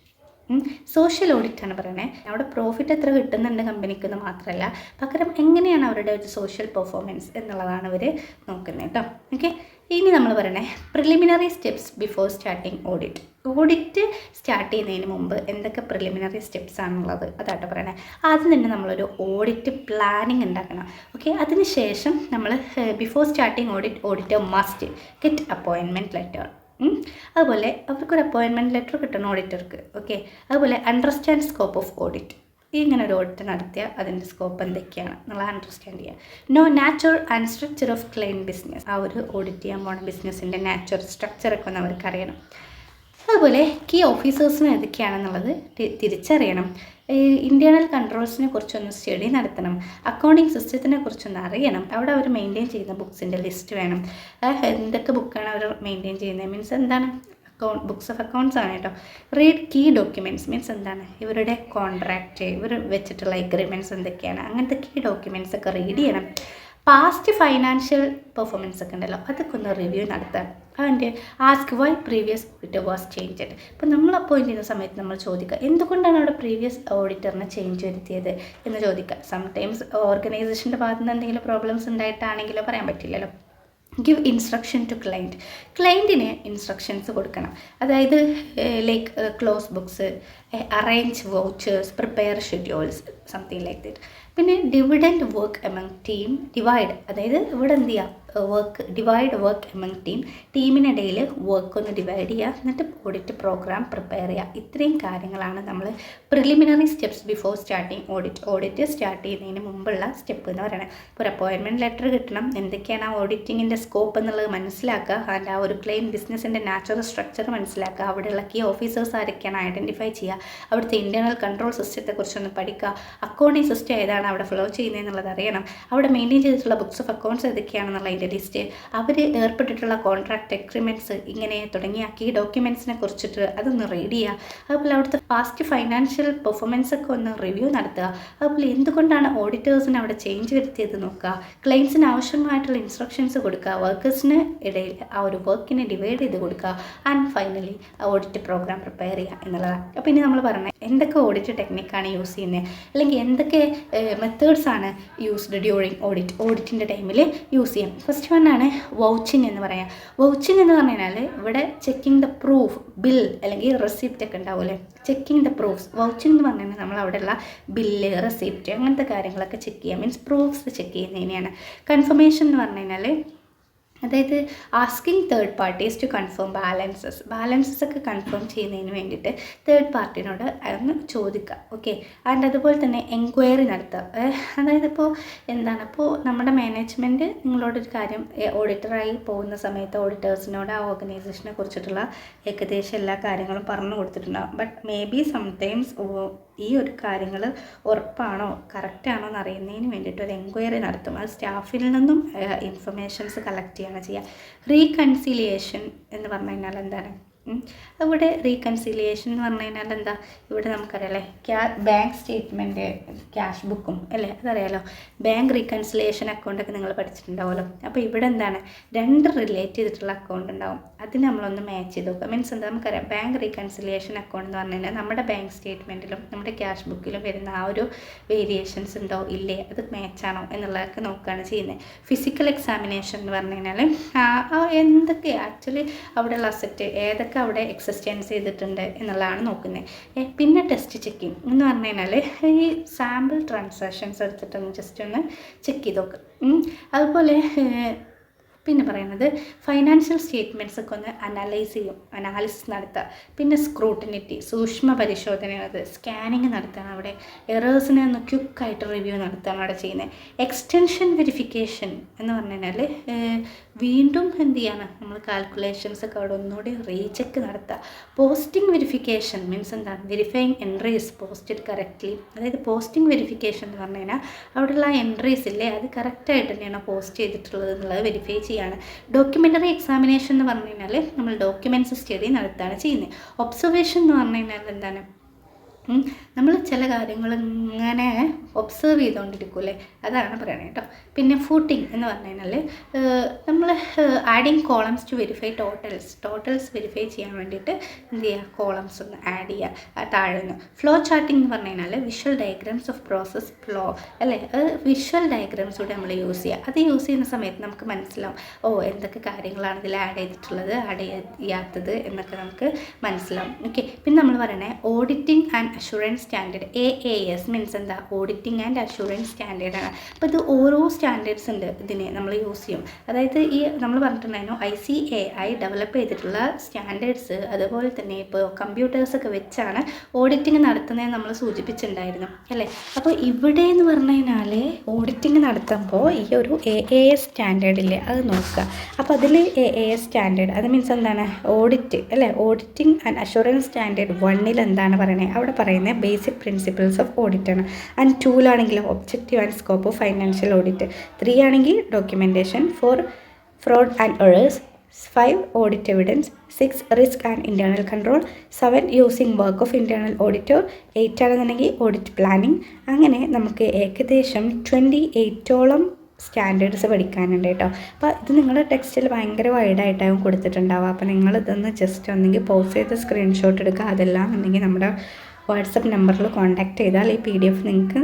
Social ഓഡിറ്റാണ് പറയുന്നത്. അവിടെ പ്രോഫിറ്റ് എത്ര കിട്ടുന്നുണ്ട് കമ്പനിക്ക് എന്ന് മാത്രമല്ല, പകരം എങ്ങനെയാണ് അവരുടെ ഒരു സോഷ്യൽ പെർഫോമൻസ് എന്നുള്ളതാണ് അവർ നോക്കുന്നത് കേട്ടോ. ഓക്കെ, ഇനി നമ്മൾ പറയണേ preliminary steps before starting audit. Audit start ചെയ്യുന്നതിന് മുമ്പ് എന്തൊക്കെ പ്രിലിമിനറി സ്റ്റെപ്സ് ആണുള്ളത് അതാട്ടോ പറയണേ. ആദ്യം തന്നെ നമ്മളൊരു ഓഡിറ്റ് പ്ലാനിങ് ഉണ്ടാക്കണം. ഓക്കെ, അതിന് ശേഷം നമ്മൾ before starting auditor must get appointment letter. അതുപോലെ അവർക്കൊരു അപ്പോയിൻമെൻറ്റ് ലെറ്റർ കിട്ടണം ഓഡിറ്റർക്ക്. ഓക്കെ, അതുപോലെ അണ്ടർസ്റ്റാൻഡ് സ്കോപ്പ് ഓഫ് ഓഡിറ്റ്. ഇങ്ങനെ ഒരു ഓഡിറ്റ് നടത്തിയാൽ അതിൻ്റെ സ്കോപ്പ് എന്തൊക്കെയാണ് എന്നുള്ളത് അണ്ടർസ്റ്റാൻഡ് ചെയ്യുക. No nature and structure of client business. ആ ഒരു ഓഡിറ്റ് ചെയ്യാൻ പോണ ബിസിനസ്സിൻ്റെ നാച്ചർ സ്ട്രക്ചറൊക്കെ ഒന്ന് അവർക്ക് അറിയണം. അതുപോലെ കീ ഓഫീസേഴ്സിന് ഏതൊക്കെയാണെന്നുള്ളത് തിരിച്ചറിയണം. ഇൻറ്റേർണൽ കൺട്രോൾസിനെ കുറിച്ചൊന്ന് സ്റ്റഡി നടത്തണം. അക്കൗണ്ടിങ് സിസ്റ്റത്തിനെ കുറിച്ചൊന്ന് അറിയണം. അവിടെ അവർ മെയിൻറ്റെയിൻ ചെയ്യുന്ന ബുക്സിൻ്റെ ലിസ്റ്റ് വേണം. എന്തൊക്കെ ബുക്കാണ് അവർ മെയിൻറ്റെയിൻ ചെയ്യുന്നത്, മീൻസ് എന്താണ് ബുക്സ് ഓഫ് അക്കൗണ്ട്സ് ആണ് കേട്ടോ. റീഡ് കീ ഡോക്യുമെൻറ്റ്സ് മീൻസ് എന്താണ് ഇവരുടെ കോൺട്രാക്റ്റ്, ഇവർ വെച്ചിട്ടുള്ള എഗ്രിമെൻറ്റ്സ് എന്തൊക്കെയാണ്, അങ്ങനത്തെ കീ ഡോക്യുമെൻറ്റ്സ് ഒക്കെ റീഡ് ചെയ്യണം. പാസ്റ്റ് ഫൈനാൻഷ്യൽ പെർഫോമൻസ് ഒക്കെ ഉണ്ടല്ലോ അതൊക്കെ ഒന്ന് റിവ്യൂ നടത്താം. അതിൻ്റെ ask Y previous auditor was changed. ഇപ്പോൾ നമ്മൾ അപ്പോയിൻറ്റ് ചെയ്യുന്ന സമയത്ത് നമ്മൾ ചോദിക്കുക എന്തുകൊണ്ടാണ് അവിടെ പ്രീവിയസ് ഓഡിറ്ററിനെ ചേഞ്ച് വരുത്തിയത് എന്ന് ചോദിക്കുക. സംടൈംസ് ഓർഗനൈസേഷൻ്റെ ഭാഗത്ത് നിന്ന് എന്തെങ്കിലും പ്രോബ്ലംസ് ഉണ്ടായിട്ടാണെങ്കിലോ പറയാൻ പറ്റില്ലല്ലോ. Give instruction to client. ക്ലയൻറ്റിന് ഇൻസ്ട്രക്ഷൻസ് കൊടുക്കണം. അതായത് like close books, arrange vouchers, prepare schedules, something like that. പിന്നെ dividend work among team, divide, അതായത് ഇവിടെ എന്ത് ചെയ്യുക ഡിവൈഡ് വർക്ക് എമംഗ് ടീമിനിടയിൽ വർക്ക് ഒന്ന് ഡിവൈഡ് ചെയ്യുക, എന്നിട്ട് ഓഡിറ്റ് പ്രോഗ്രാം പ്രിപ്പയർ ചെയ്യുക. ഇത്രയും കാര്യങ്ങളാണ് നമ്മൾ preliminary steps before starting audit start ചെയ്യുന്നതിന് മുമ്പുള്ള സ്റ്റെപ്പ് എന്ന് പറയുന്നത്. ഇപ്പോൾ ഒരു അപ്പോയിൻമെൻറ്റ് ലെറ്റർ കിട്ടണം, എന്തൊക്കെയാണ് ആ ഓഡിറ്റിങ്ങിൻ്റെ സ്കോപ്പ് എന്നുള്ളത് മനസ്സിലാക്കുക, അതിൻ്റെ ആ ഒരു ക്ലെയിം ബിസിനസ്സിൻ്റെ നാച്ചുറൽ സ്ട്രക്ചർ മനസ്സിലാക്കുക, അവിടെയുള്ള കീ ഓഫീസേഴ്സ് ആരൊക്കെയാണ് ഐഡൻറ്റിഫൈ ചെയ്യുക, അവിടുത്തെ ഇൻറ്റേർണൽ കൺട്രോൾ സിസ്റ്റത്തെക്കുറിച്ചൊന്ന് പഠിക്കുക, അക്കൗണ്ടിങ് സിസ്റ്റം ഏതാണ് അവിടെ ഫ്ലോ ചെയ്യുന്നത് എന്നുള്ളത് അറിയണം, അവിടെ മെയിൻറ്റെയിൻ ചെയ്തിട്ടുള്ള ബുക്സ് ഓഫ് അക്കൗണ്ട്സ് ഏതൊക്കെയാണെന്നുള്ള ക്ലയൻറ്റ് ലിസ്റ്റ്, അവർ ഏർപ്പെട്ടിട്ടുള്ള കോൺട്രാക്ട് എഗ്രിമെൻറ്റ്സ് ഇങ്ങനെ തുടങ്ങിയ കീ ഡോക്യുമെൻറ്റ്സിനെ കുറിച്ചിട്ട് അതൊന്ന് റീഡ് ചെയ്യുക. അതുപോലെ അവിടുത്തെ പാസ്റ്റ് ഫൈനാൻഷ്യൽ പെർഫോമൻസ് ഒക്കെ ഒന്ന് റിവ്യൂ നടത്തുക. അതുപോലെ എന്തുകൊണ്ടാണ് ഓഡിറ്റേഴ്സിന് അവിടെ ചേഞ്ച് വരുത്തിയത് നോക്കുക. ക്ലയൻസിന് ആവശ്യമായിട്ടുള്ള ഇൻസ്ട്രക്ഷൻസ് കൊടുക്കുക. വർക്കേഴ്സിന് ഇടയിൽ ആ ഒരു വർക്കിനെ ഡിവൈഡ് ചെയ്ത് കൊടുക്കുക. And finally audit programme prepare ചെയ്യുക എന്നുള്ളതാണ്. അപ്പോൾ ഇനി നമ്മൾ പറഞ്ഞത് എന്തൊക്കെ ഓഡിറ്റ് ടെക്നിക്കാണ് യൂസ് ചെയ്യുന്നത്, അല്ലെങ്കിൽ എന്തൊക്കെ മെത്തേഡ്സ് ആണ് യൂസ്ഡ് ഡ്യൂറിങ് ഓഡിറ്റിൻ്റെ ടൈമിൽ യൂസ് ചെയ്യാം. ഫസ്റ്റ് വൺ ആണ് വൗച്ചിങ് എന്ന് പറയാം. വൗച്ചിങ് എന്ന് പറഞ്ഞു കഴിഞ്ഞാൽ ഇവിടെ ചെക്കിംഗ് ദ പ്രൂഫ്, ബിൽ അല്ലെങ്കിൽ റെസിപ്റ്റ് ഒക്കെ ഉണ്ടാവില്ലേ, ചെക്കിംഗ് ദ പ്രൂഫ്സ്. വൗച്ചിങ് എന്ന് പറഞ്ഞു കഴിഞ്ഞാൽ നമ്മൾ അവിടെയുള്ള ബില്ല്, റെസിപ്റ്റ് അങ്ങനത്തെ കാര്യങ്ങളൊക്കെ ചെക്ക് ചെയ്യുക, മീൻസ് പ്രൂഫ്സ് ചെക്ക് ചെയ്യുന്നതിനെയാണ്. കൺഫർമേഷൻ എന്ന് പറഞ്ഞു കഴിഞ്ഞാൽ അതായത് asking third parties to confirm balances ഒക്കെ കൺഫേം ചെയ്യുന്നതിന് വേണ്ടിയിട്ട് തേർഡ് പാർട്ടിനോട് ഒന്ന് ചോദിക്കുക. ഓക്കെ. ആൻഡ് അതുപോലെ തന്നെ എൻക്വയറി നടത്തുക. അതായത് ഇപ്പോൾ ഇപ്പോൾ നമ്മുടെ മാനേജ്മെൻറ്റ് നിങ്ങളോടൊരു കാര്യം ഓഡിറ്ററായി പോകുന്ന സമയത്ത് ഓഡിറ്റേഴ്സിനോട് ആ ഓർഗനൈസേഷനെ കുറിച്ചിട്ടുള്ള ഏകദേശം എല്ലാ കാര്യങ്ങളും പറഞ്ഞു കൊടുത്തിട്ടുണ്ടാകും. ബട്ട് മേ ബി സംടൈംസ് ഈ ഒരു കാര്യങ്ങൾ ഉറപ്പാണോ കറക്റ്റാണോ എന്ന് അറിയുന്നതിന് വേണ്ടിയിട്ട് ഒരു എൻക്വയറി നടത്തും. അത് സ്റ്റാഫിൽ നിന്നും ഇൻഫർമേഷൻസ് കളക്ട് ചെയ്യുകയാണ് ചെയ്യുക. റീകൺസിലിയേഷൻ എന്ന് പറഞ്ഞു കഴിഞ്ഞാൽ എന്താണ്? ഇവിടെ റീകൺസിലിയേഷൻ എന്ന് പറഞ്ഞു കഴിഞ്ഞാൽ എന്താ, ഇവിടെ നമുക്കറിയാലേ ബാങ്ക് സ്റ്റേറ്റ്മെൻറ്റ്, ക്യാഷ് ബുക്കും അല്ലേ, അതറിയാലോ. ബാങ്ക് റീകൺസിലിയേഷൻ അക്കൗണ്ടൊക്കെ നിങ്ങൾ പഠിച്ചിട്ടുണ്ടാവുമല്ലോ. അപ്പോൾ ഇവിടെ എന്താണ്, രണ്ട് റിലേറ്റ് ചെയ്തിട്ടുള്ള അക്കൗണ്ട് ഉണ്ടാവും. അതിന് നമ്മളൊന്ന് മാച്ച് ചെയ്ത് നോക്കുക. മീൻസ് എന്താ, നമുക്കറിയാം ബാങ്ക് റീകൺസിലിയേഷൻ അക്കൗണ്ട് എന്ന് പറഞ്ഞു കഴിഞ്ഞാൽ നമ്മുടെ ബാങ്ക് സ്റ്റേറ്റ്മെൻറ്റിലും നമ്മുടെ ക്യാഷ് ബുക്കിലും വരുന്ന ആ ഒരു വേരിയേഷൻസ് ഉണ്ടോ ഇല്ലേ, അത് മാച്ചാണോ എന്നുള്ളതൊക്കെ നോക്കുകയാണ് ചെയ്യുന്നത്. ഫിസിക്കൽ എക്സാമിനേഷൻ എന്ന് പറഞ്ഞു കഴിഞ്ഞാൽ എന്തൊക്കെ ആക്ച്വലി അവിടെയുള്ള അസറ്റ് ഏതൊക്കെ അവിടെ എക്സിസ്റ്റൻസ് ചെയ്തിട്ടുണ്ട് എന്നുള്ളതാണ് നോക്കുന്നത്. പിന്നെ ടെസ്റ്റ് ചെക്കിങ് എന്ന് പറഞ്ഞു കഴിഞ്ഞാൽ ഈ സാമ്പിൾ ട്രാൻസാക്ഷൻസ് എടുത്തിട്ടൊന്ന് ജസ്റ്റ് ഒന്ന് ചെക്ക് ചെയ്ത് നോക്കുക. അതുപോലെ പിന്നെ പറയുന്നത് ഫൈനാൻഷ്യൽ സ്റ്റേറ്റ്മെൻറ്റ്സ് ഒക്കെ ഒന്ന് അനാലിസിസ് നടത്തുക. പിന്നെ സ്ക്രൂട്ടിനിറ്റി, സൂക്ഷ്മ പരിശോധന, സ്കാനിങ് നടത്തുകയാണ് അവിടെ. എറേഴ്സിനെ ഒന്ന് ക്വിക്കായിട്ട് റിവ്യൂ നടത്തുകയാണ് അവിടെ ചെയ്യുന്നത്. എക്സ്റ്റൻഷൻ വെരിഫിക്കേഷൻ എന്ന് പറഞ്ഞു കഴിഞ്ഞാൽ വീണ്ടും എന്ത് ചെയ്യാണ്, നമ്മൾ കാൽക്കുലേഷൻസ് ഒക്കെ അവിടെ ഒന്നുകൂടി റീചെക്ക് നടത്തുക. പോസ്റ്റിംഗ് വെരിഫിക്കേഷൻ മീൻസ് എന്താണ്, വെരിഫൈങ് എൻട്രീസ് പോസ്റ്റഡ് കറക്റ്റ്ലി. അതായത് പോസ്റ്റിംഗ് വെരിഫിക്കേഷൻ എന്ന് പറഞ്ഞു കഴിഞ്ഞാൽ അവിടെയുള്ള എൻട്രീസ് ഇല്ലേ അത് കറക്റ്റായിട്ട് തന്നെയാണ് പോസ്റ്റ് ചെയ്തിട്ടുള്ളത് എന്നുള്ളത് വെരിഫൈ ചെയ്യുക. ഡോക്യുമെൻ്ററി എക്സാമിനേഷൻ എന്ന് പറഞ്ഞു കഴിഞ്ഞാൽ നമ്മൾ ഡോക്യുമെൻറ്റ്സ് സ്റ്റഡി നടത്തുകയാണ് ചെയ്യുന്നത്. ഒബ്സർവേഷൻ എന്ന് പറഞ്ഞു കഴിഞ്ഞാൽ എന്താണ്, നമ്മൾ ചില കാര്യങ്ങൾ ഇങ്ങനെ ഒബ്സർവ് ചെയ്തുകൊണ്ടിരിക്കൂലേ, അതാണ് പറയണത് കേട്ടോ. പിന്നെ ഫൂട്ടിങ് എന്ന് പറഞ്ഞു കഴിഞ്ഞാൽ നമ്മൾ adding columns to verify totals verify ചെയ്യാൻ വേണ്ടിയിട്ട് എന്ത് ചെയ്യുക, കോളംസ് ഒന്ന് ആഡ് ചെയ്യുക താഴെ നിന്ന്. ഫ്ലോ ചാർട്ടിംഗ് എന്ന് പറഞ്ഞു കഴിഞ്ഞാൽ visual diagrams of process flow അല്ലേ, അത് വിഷ്വൽ ഡയഗ്രാംസ് കൂടെ നമ്മൾ യൂസ് ചെയ്യുക. അത് യൂസ് ചെയ്യുന്ന സമയത്ത് നമുക്ക് മനസ്സിലാവും എന്തൊക്കെ കാര്യങ്ങളാണ് ഇതിൽ ആഡ് ചെയ്തിട്ടുള്ളത്, ആഡ് ചെയ്യാത്തത് എന്നൊക്കെ നമുക്ക് മനസ്സിലാവും. ഓക്കെ. പിന്നെ നമ്മൾ പറയണേ auditing and assurance standard, AAS means എന്താ, ഓഡിറ്റിംഗ് ആൻഡ് അഷുറൻസ് സ്റ്റാൻഡേർഡാണ്. അപ്പോൾ ഇത് ഓരോ സ്റ്റാൻഡേർഡ്സ് ഉണ്ട് ഇതിനെ നമ്മൾ യൂസ് ചെയ്യും. അതായത് ഈ നമ്മൾ പറഞ്ഞിട്ടുണ്ടായിരുന്നു ICAI ഡെവലപ്പ് ചെയ്തിട്ടുള്ള സ്റ്റാൻഡേർഡ്സ്, അതുപോലെ തന്നെ ഇപ്പോൾ കമ്പ്യൂട്ടേഴ്സൊക്കെ വെച്ചാണ് ഓഡിറ്റിംഗ് നടത്തുന്നതെന്ന് നമ്മൾ സൂചിപ്പിച്ചിട്ടുണ്ടായിരുന്നു അല്ലേ. അപ്പോൾ ഇവിടെ എന്ന് പറഞ്ഞു കഴിഞ്ഞാൽ ഓഡിറ്റിംഗ് നടത്തുമ്പോൾ ഈ ഒരു AAS സ്റ്റാൻഡേർഡില്ലേ അത് നോക്കുക. അപ്പോൾ അതിൽ AAS സ്റ്റാൻഡേർഡ് അത് മീൻസ് എന്താണ്, ഓഡിറ്റ് അല്ലേ, ഓഡിറ്റിംഗ് ആൻഡ് അഷുറൻസ് സ്റ്റാൻഡേർഡ് 1 എന്താണ് പറയണത്, അവിടെ പറയുന്നത് ബേസിക് പ്രിൻസിപ്പിൾസ് ഓഫ് ഓഡിറ്റ് ആണ്. ആൻഡ് 2 ആണെങ്കിൽ objective and scope of financial audit, 3 ആണെങ്കിൽ documentation, 4 fraud and errors, 5 audit evidence, 6 risk and internal control, 7 using work of internal auditor, 8 ആണെന്നുണ്ടെങ്കിൽ audit planning. അങ്ങനെ നമുക്ക് ഏകദേശം 28ഓളം സ്റ്റാൻഡേർഡ്സ് പഠിക്കാനുണ്ട് കേട്ടോ. അപ്പോൾ ഇത് നിങ്ങളുടെ ടെക്സ്റ്റിൽ ഭയങ്കര വൈഡായിട്ടാകും കൊടുത്തിട്ടുണ്ടാവുക. അപ്പോൾ നിങ്ങൾ ഇതൊന്ന് ജസ്റ്റ് ഒന്നെങ്കിൽ പോസ്റ്റ് ചെയ്ത് സ്ക്രീൻഷോട്ട് എടുക്കുക, അതെല്ലാം എന്നുണ്ടെങ്കിൽ നമ്മുടെ വാട്സപ്പ് നമ്പറിൽ കോൺടാക്റ്റ് ചെയ്താൽ ഈ PDF നിങ്ങൾക്ക്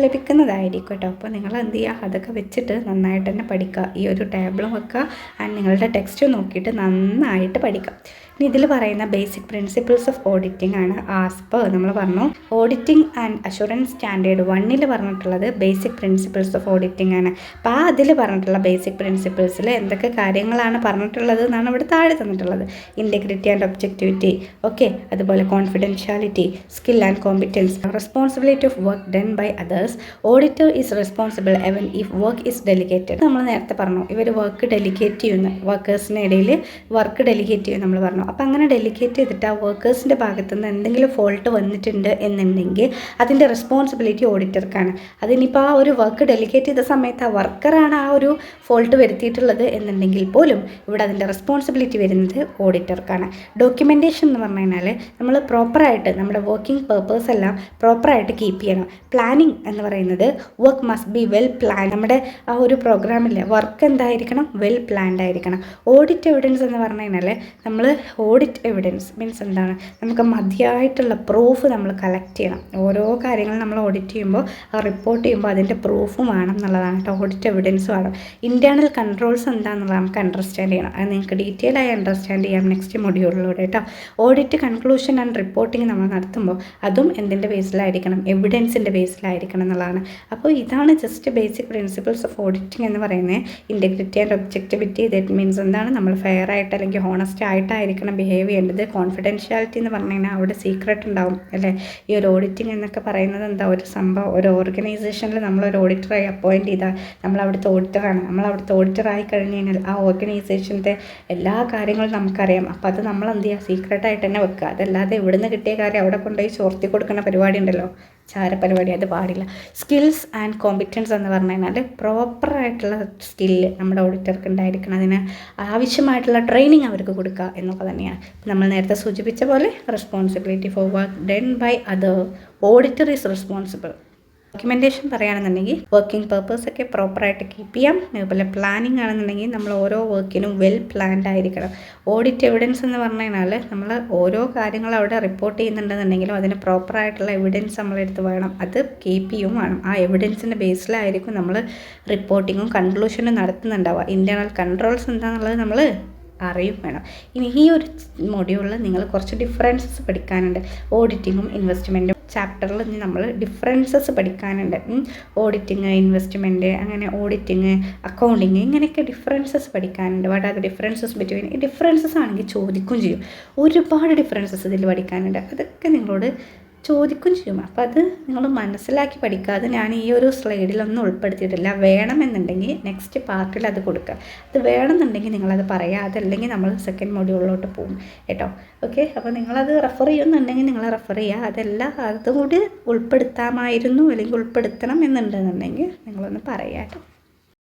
ലഭിക്കുന്നതായിരിക്കും കേട്ടോ. അപ്പോൾ നിങ്ങൾ എന്ത് ചെയ്യുക, അതൊക്കെ വെച്ചിട്ട് നന്നായിട്ട് തന്നെ പഠിക്കുക. ഈ ഒരു ടേബിളും വെക്കുക, ആൻഡ് നിങ്ങളുടെ ടെക്സ്റ്റ് നോക്കിയിട്ട് നന്നായിട്ട് പഠിക്കുക. ഇനി ഇതിൽ പറയുന്ന ബേസിക് പ്രിൻസിപ്പിൾസ് ഓഫ് ഓഡിറ്റിംഗ് ആണ്. ആസ്പർ നമ്മൾ പറഞ്ഞു ഓഡിറ്റിംഗ് ആൻഡ് അഷുറൻസ് സ്റ്റാൻഡേർഡ് 1 പറഞ്ഞിട്ടുള്ളത് ബേസിക് പ്രിൻസിപ്പിൾസ് ഓഫ് ഓഡിറ്റിംഗ് ആണ്. അപ്പോൾ അതിൽ പറഞ്ഞിട്ടുള്ള ബേസിക് പ്രിൻസിപ്പിൾസിൽ എന്തൊക്കെ കാര്യങ്ങളാണ് പറഞ്ഞിട്ടുള്ളത് എന്നാണ് ഇവിടെ താഴെ തന്നിട്ടുള്ളത്. ഇൻറ്റഗ്രിറ്റി ആൻഡ് ഒബ്ജക്റ്റിവിറ്റി, ഓക്കെ, അതുപോലെ confidentiality, skill and competence, responsibility of work done by others, auditor is responsible even if work is delegated. നമ്മൾ നേരത്തെ പറഞ്ഞു ഇവർ വർക്ക് ഡെലിഗേറ്റ് ചെയ്യുന്ന വർക്കേഴ്സിന് ഇടയിൽ വർക്ക് ഡെലിഗേറ്റ് ചെയ്യും നമ്മൾ പറഞ്ഞു. അപ്പോൾ അങ്ങനെ ഡെലിഗേറ്റ് ചെയ്തിട്ട് ആ വർക്കേഴ്സിൻ്റെ ഭാഗത്തു നിന്ന് എന്തെങ്കിലും ഫോൾട്ട് വന്നിട്ടുണ്ട് എന്നുണ്ടെങ്കിൽ അതിൻ്റെ റെസ്പോൺസിബിലിറ്റി ഓഡിറ്റർക്കാണ്. അതിനിപ്പോൾ ആ ഒരു വർക്ക് ഡെലിഗേറ്റ് ചെയ്ത സമയത്ത് ആ വർക്കറാണ് ആ ഒരു ഫോൾട്ട് വരുത്തിയിട്ടുള്ളത് എന്നുണ്ടെങ്കിൽ പോലും ഇവിടെ അതിൻ്റെ റെസ്പോൺസിബിലിറ്റി വരുന്നത് ഓഡിറ്റർക്കാണ്. ഡോക്യുമെൻറ്റേഷൻ എന്ന് പറഞ്ഞു കഴിഞ്ഞാൽ നമ്മൾ പ്രോപ്പറായിട്ട് നമ്മുടെ വർക്കിംഗ് പേർപ്പസ് എല്ലാം പ്രോപ്പറായിട്ട് കീപ്പ് ചെയ്യണം. പ്ലാനിങ് എന്ന് പറയുന്നത് work must be well plan. നമ്മുടെ ആ ഒരു പ്രോഗ്രാമില്ലേ വർക്ക് എന്തായിരിക്കണം, വെൽ പ്ലാൻഡ് ആയിരിക്കണം. ഓഡിറ്റ് എവിഡൻസ് എന്ന് പറഞ്ഞു കഴിഞ്ഞാൽ നമ്മൾ ഓഡിറ്റ് എവിഡൻസ് മീൻസ് എന്താണ്, നമുക്ക് മതിയായിട്ടുള്ള പ്രൂഫ് നമ്മൾ കളക്ട് ചെയ്യണം. ഓരോ കാര്യങ്ങളും നമ്മൾ ഓഡിറ്റ് ചെയ്യുമ്പോൾ ആ റിപ്പോർട്ട് ചെയ്യുമ്പോൾ അതിൻ്റെ പ്രൂഫും വേണം എന്നുള്ളതാണ് കേട്ടോ. ഓഡിറ്റ് എവിഡൻസ് വേണം. ഇൻറ്റേർണൽ കൺട്രോൾസ് എന്താണെന്നുള്ളത് നമുക്ക് അണ്ടർസ്റ്റാൻഡ് ചെയ്യണം. അത് നിങ്ങൾക്ക് ഡീറ്റെയിൽ ആയി അണ്ടർസ്റ്റാൻഡ് ചെയ്യാം നെക്സ്റ്റ് മൊഡ്യൂളിലൂടെ കേട്ടോ. ഓഡിറ്റ് കൺക്ലൂഷൻ ആൻഡ് റിപ്പോർട്ടിങ് നമ്മൾ നടത്തുമ്പോൾ അതും എന്തിൻ്റെ ബേസിലായിരിക്കണം, എവിഡൻസിൻ്റെ ബേസിലായിരിക്കണം എന്നുള്ളതാണ്. അപ്പോൾ ഇതാണ് just basic principles of auditing എന്ന് പറയുന്നത്. Integrity and objectivity, that means എന്താണ്, നമ്മൾ ഫെയർ ആയിട്ട് അല്ലെങ്കിൽ ഹോണസ്റ്റ് ആയിട്ടായിരിക്കണം ബിഹേവ് ചെയ്യേണ്ടത്. കോൺഫിഡൻഷ്യാലിറ്റി എന്ന് പറഞ്ഞു കഴിഞ്ഞാൽ അവിടെ സീക്രട്ട് ഉണ്ടാവും അല്ലേ. ഈ ഒരു ഓഡിറ്റിംഗ് എന്നൊക്കെ പറയുന്നത് എന്താ, ഒരു സംഭവം ഒരു ഓർഗനൈസേഷനിൽ നമ്മളൊരു ഓഡിറ്ററായി അപ്പോയിൻറ്റ് ചെയ്താൽ നമ്മൾ അവിടുത്തെ ഓഡിറ്ററാണ്. നമ്മൾ അവിടുത്തെ ഓഡിറ്ററായി കഴിഞ്ഞ് കഴിഞ്ഞാൽ ആ ഓർഗനൈസേഷൻ്റെ എല്ലാ കാര്യങ്ങളും നമുക്കറിയാം. അപ്പോൾ അത് നമ്മൾ എന്ത് ചെയ്യുക, സീക്രട്ടായിട്ട് തന്നെ വെക്കുക. അതല്ലാതെ ഇവിടുന്ന് കിട്ടിയ കാര്യം അവിടെ കൊണ്ടുപോയി ചോർത്തി കൊടുക്കുന്ന പരിപാടി ഉണ്ടല്ലോ, ചാരപരിപാടി, അത് പാടില്ല. സ്കിൽസ് ആൻഡ് കോമ്പിറ്റൻസ് എന്ന് പറഞ്ഞു കഴിഞ്ഞാൽ പ്രോപ്പറായിട്ടുള്ള സ്കില്ല് നമ്മുടെ ഓഡിറ്റർക്ക് ഉണ്ടായിരിക്കണം. അതിന് ആവശ്യമായിട്ടുള്ള ട്രെയിനിങ് അവർക്ക് കൊടുക്കുക എന്നൊക്കെ തന്നെയാണ്. നമ്മൾ നേരത്തെ സൂചിപ്പിച്ച പോലെ responsibility for work done by other, auditor is responsible. Documentation പറയുകയാണെന്നുണ്ടെങ്കിൽ വർക്കിംഗ് പേർപ്പസൊക്കെ പ്രോപ്പറായിട്ട് കീപ്പ് ചെയ്യാം. അതുപോലെ പ്ലാനിങ് ആണെന്നുണ്ടെങ്കിൽ നമ്മൾ ഓരോ വർക്കിനും വെൽ പ്ലാൻഡ് ആയിരിക്കണം. ഓഡിറ്റ് എവിഡൻസ് എന്ന് പറഞ്ഞു കഴിഞ്ഞാൽ നമ്മൾ ഓരോ കാര്യങ്ങളും അവിടെ റിപ്പോർട്ട് ചെയ്യുന്നുണ്ടെന്നുണ്ടെങ്കിലും അതിന് പ്രോപ്പറായിട്ടുള്ള എവിഡൻസ് നമ്മളെടുത്ത് വേണം, അത് കീപ്പ് ചെയ്യും വേണം. ആ എവിഡൻസിൻ്റെ ബേസിലായിരിക്കും നമ്മൾ റിപ്പോർട്ടിങ്ങും കൺക്ലൂഷനും നടത്തുന്നുണ്ടാവുക. ഇൻറ്റേർണൽ കൺട്രോൾസ് എന്താണെന്നുള്ളത് നമ്മൾ അറിയും വേണം. ഇനി ഈ ഒരു മൊഡ്യൂളിൽ നിങ്ങൾ കുറച്ച് ഡിഫറൻസസ് പഠിക്കാനുണ്ട്. ഓഡിറ്റിങ്ങും ഇൻവെസ്റ്റ്മെൻറ്റും ചാപ്റ്ററിൽ നമ്മൾ ഡിഫറൻസസ് പഠിക്കാനുണ്ട്. ഓഡിറ്റിങ്, ഇൻവെസ്റ്റ്മെൻറ്റ്, അങ്ങനെ ഓഡിറ്റിങ്, അക്കൗണ്ടിങ്, ഇങ്ങനെയൊക്കെ ഡിഫറൻസസ് പഠിക്കാനുണ്ട്. What are the differences between, ഈ ഡിഫറൻസസ് ആണെങ്കിൽ ചോദിക്കുകയും ചെയ്യും. ഒരുപാട് ഡിഫറൻസസ് ഇതിൽ പഠിക്കാനുണ്ട്. അതൊക്കെ നിങ്ങളോട് ചോദിക്കുകയും ചെയ്യും. അപ്പോൾ അത് നിങ്ങൾ മനസ്സിലാക്കി പഠിക്കുക. അത് ഞാൻ ഈ ഒരു സ്ലൈഡിലൊന്നും ഉൾപ്പെടുത്തിയിട്ടില്ല. വേണമെന്നുണ്ടെങ്കിൽ നെക്സ്റ്റ് പാർട്ടിൽ അത് കൊടുക്കുക. അത് വേണമെന്നുണ്ടെങ്കിൽ നിങ്ങളത് പറയുക, അതല്ലെങ്കിൽ നമ്മൾ സെക്കൻഡ് മൊഡ്യൂളിലോട്ട് പോകും കേട്ടോ. ഓക്കെ, അപ്പോൾ നിങ്ങളത് റെഫർ ചെയ്യുന്നുണ്ടെങ്കിൽ നിങ്ങൾ റെഫർ ചെയ്യുക. അതെല്ലാം അതുകൂടി ഉൾപ്പെടുത്താമായിരുന്നു അല്ലെങ്കിൽ ഉൾപ്പെടുത്തണം എന്നുണ്ടെന്നുണ്ടെങ്കിൽ നിങ്ങളൊന്ന് പറയാം കേട്ടോ.